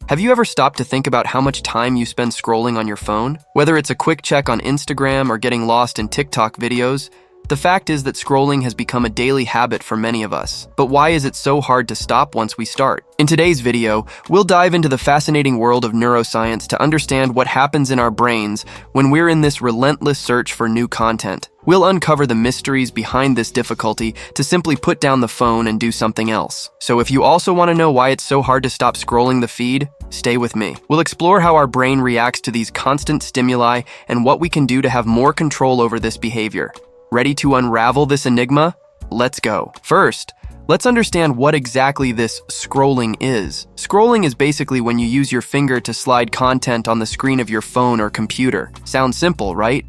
Have you ever stopped to think about how much time you spend scrolling on your phone? Whether it's a quick check on Instagram or getting lost in TikTok videos, the fact is that scrolling has become a daily habit for many of us. But why is it so hard to stop once we start? In today's video, we'll dive into the fascinating world of neuroscience to understand what happens in our brains when we're in this relentless search for new content. We'll uncover the mysteries behind this difficulty to simply put down the phone and do something else. So if you also want to know why it's so hard to stop scrolling the feed, stay with me. We'll explore how our brain reacts to these constant stimuli and what we can do to have more control over this behavior. Ready to unravel this enigma? Let's go. First, let's understand what exactly this scrolling is. Scrolling is basically when you use your finger to slide content on the screen of your phone or computer. Sounds simple, right?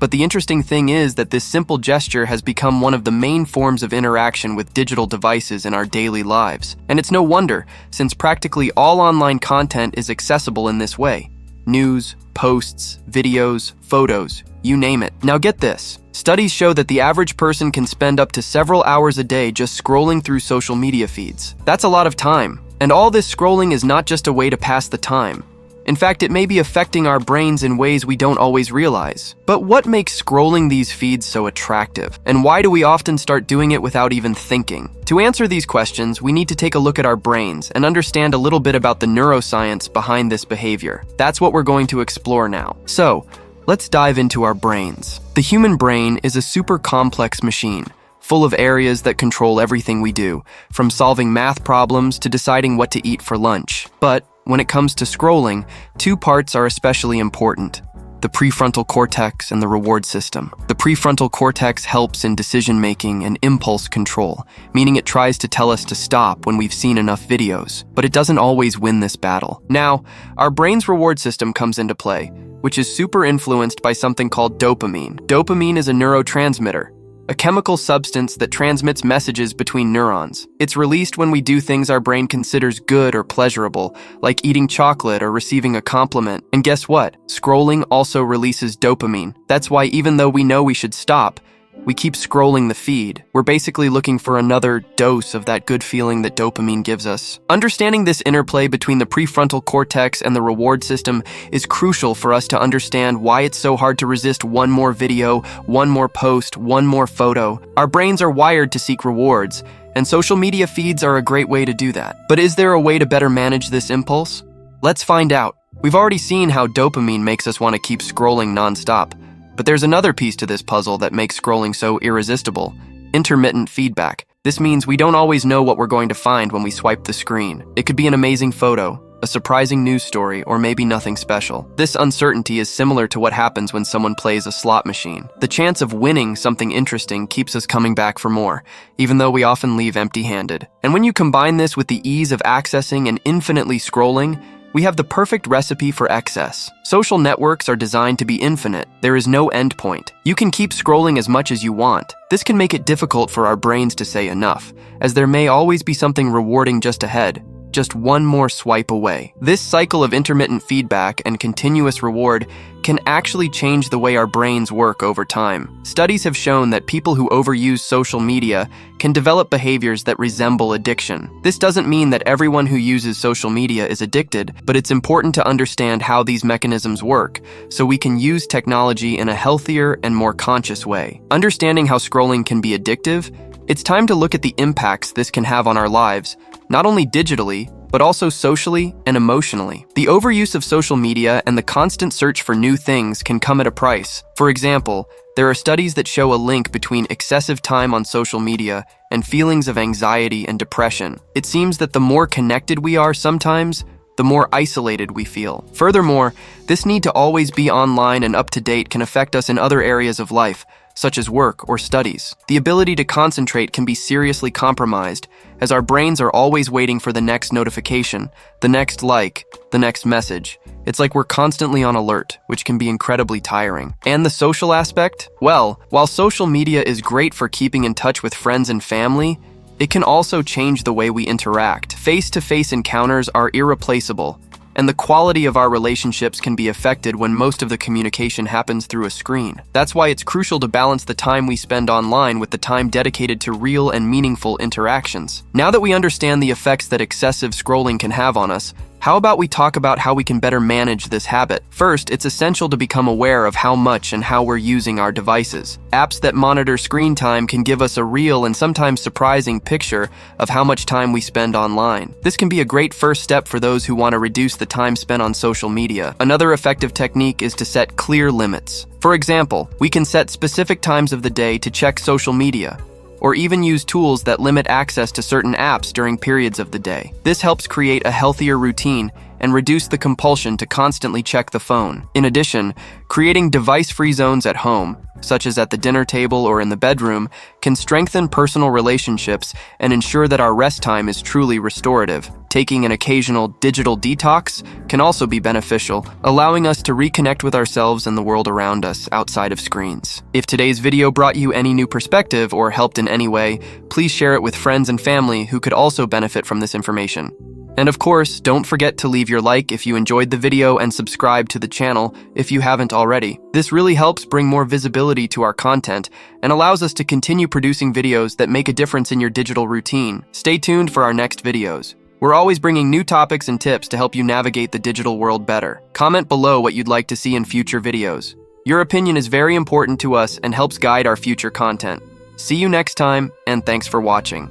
But the interesting thing is that this simple gesture has become one of the main forms of interaction with digital devices in our daily lives. And it's no wonder, since practically all online content is accessible in this way. News, posts, videos, photos, you name it. Now get this. Studies show that the average person can spend up to several hours a day just scrolling through social media feeds. That's a lot of time. And all this scrolling is not just a way to pass the time. In fact, it may be affecting our brains in ways we don't always realize. But what makes scrolling these feeds so attractive? And why do we often start doing it without even thinking? To answer these questions, we need to take a look at our brains and understand a little bit about the neuroscience behind this behavior. That's what we're going to explore now. So, let's dive into our brains. The human brain is a super complex machine, full of areas that control everything we do, from solving math problems to deciding what to eat for lunch. But when it comes to scrolling, two parts are especially important: the prefrontal cortex and the reward system. The prefrontal cortex helps in decision-making and impulse control, meaning it tries to tell us to stop when we've seen enough videos, but it doesn't always win this battle. Now, our brain's reward system comes into play, which is super influenced by something called dopamine. Dopamine is a neurotransmitter, a chemical substance that transmits messages between neurons. It's released when we do things our brain considers good or pleasurable, like eating chocolate or receiving a compliment. And guess what? Scrolling also releases dopamine. That's why even though we know we should stop, we keep scrolling the feed. We're basically looking for another dose of that good feeling that dopamine gives us. Understanding this interplay between the prefrontal cortex and the reward system is crucial for us to understand why it's so hard to resist one more video, one more post, one more photo. Our brains are wired to seek rewards, and social media feeds are a great way to do that. But is there a way to better manage this impulse? Let's find out. We've already seen how dopamine makes us want to keep scrolling nonstop. But there's another piece to this puzzle that makes scrolling so irresistible: intermittent feedback. This means we don't always know what we're going to find when we swipe the screen. It could be an amazing photo, a surprising news story, or maybe nothing special. This uncertainty is similar to what happens when someone plays a slot machine. The chance of winning something interesting keeps us coming back for more, even though we often leave empty-handed. And when you combine this with the ease of accessing and infinitely scrolling, we have the perfect recipe for excess. Social networks are designed to be infinite. There is no end point. You can keep scrolling as much as you want. This can make it difficult for our brains to say enough, as there may always be something rewarding just ahead, just one more swipe away. This cycle of intermittent feedback and continuous reward can actually change the way our brains work over time. Studies have shown that people who overuse social media can develop behaviors that resemble addiction. This doesn't mean that everyone who uses social media is addicted, but it's important to understand how these mechanisms work so we can use technology in a healthier and more conscious way. Understanding how scrolling can be addictive, it's time to look at the impacts this can have on our lives, not only digitally, but also socially and emotionally. The overuse of social media and the constant search for new things can come at a price. For example, there are studies that show a link between excessive time on social media and feelings of anxiety and depression. It seems that the more connected we are sometimes, the more isolated we feel. Furthermore, this need to always be online and up to date can affect us in other areas of life, such as work or studies. The ability to concentrate can be seriously compromised, as our brains are always waiting for the next notification, the next like, the next message. It's like we're constantly on alert, which can be incredibly tiring. And the social aspect? Well, while social media is great for keeping in touch with friends and family, it can also change the way we interact. Face-to-face encounters are irreplaceable, and the quality of our relationships can be affected when most of the communication happens through a screen. That's why it's crucial to balance the time we spend online with the time dedicated to real and meaningful interactions. Now that we understand the effects that excessive scrolling can have on us, How about we talk about how we can better manage this habit? First, it's essential to become aware of how much and how we're using our devices. Apps that monitor screen time can give us a real and sometimes surprising picture of how much time we spend online. This can be a great first step for those who want to reduce the time spent on social media. Another effective technique is to set clear limits. For example, we can set specific times of the day to check social media, or even use tools that limit access to certain apps during periods of the day. This helps create a healthier routine and reduce the compulsion to constantly check the phone. In addition, creating device-free zones at home, such as at the dinner table or in the bedroom, can strengthen personal relationships and ensure that our rest time is truly restorative. Taking an occasional digital detox can also be beneficial, allowing us to reconnect with ourselves and the world around us outside of screens. If today's video brought you any new perspective or helped in any way, please share it with friends and family who could also benefit from this information. And of course, don't forget to leave your like if you enjoyed the video and subscribe to the channel if you haven't already. This really helps bring more visibility to our content and allows us to continue producing videos that make a difference in your digital routine. Stay tuned for our next videos. We're always bringing new topics and tips to help you navigate the digital world better. Comment below what you'd like to see in future videos. Your opinion is very important to us and helps guide our future content. See you next time, and thanks for watching.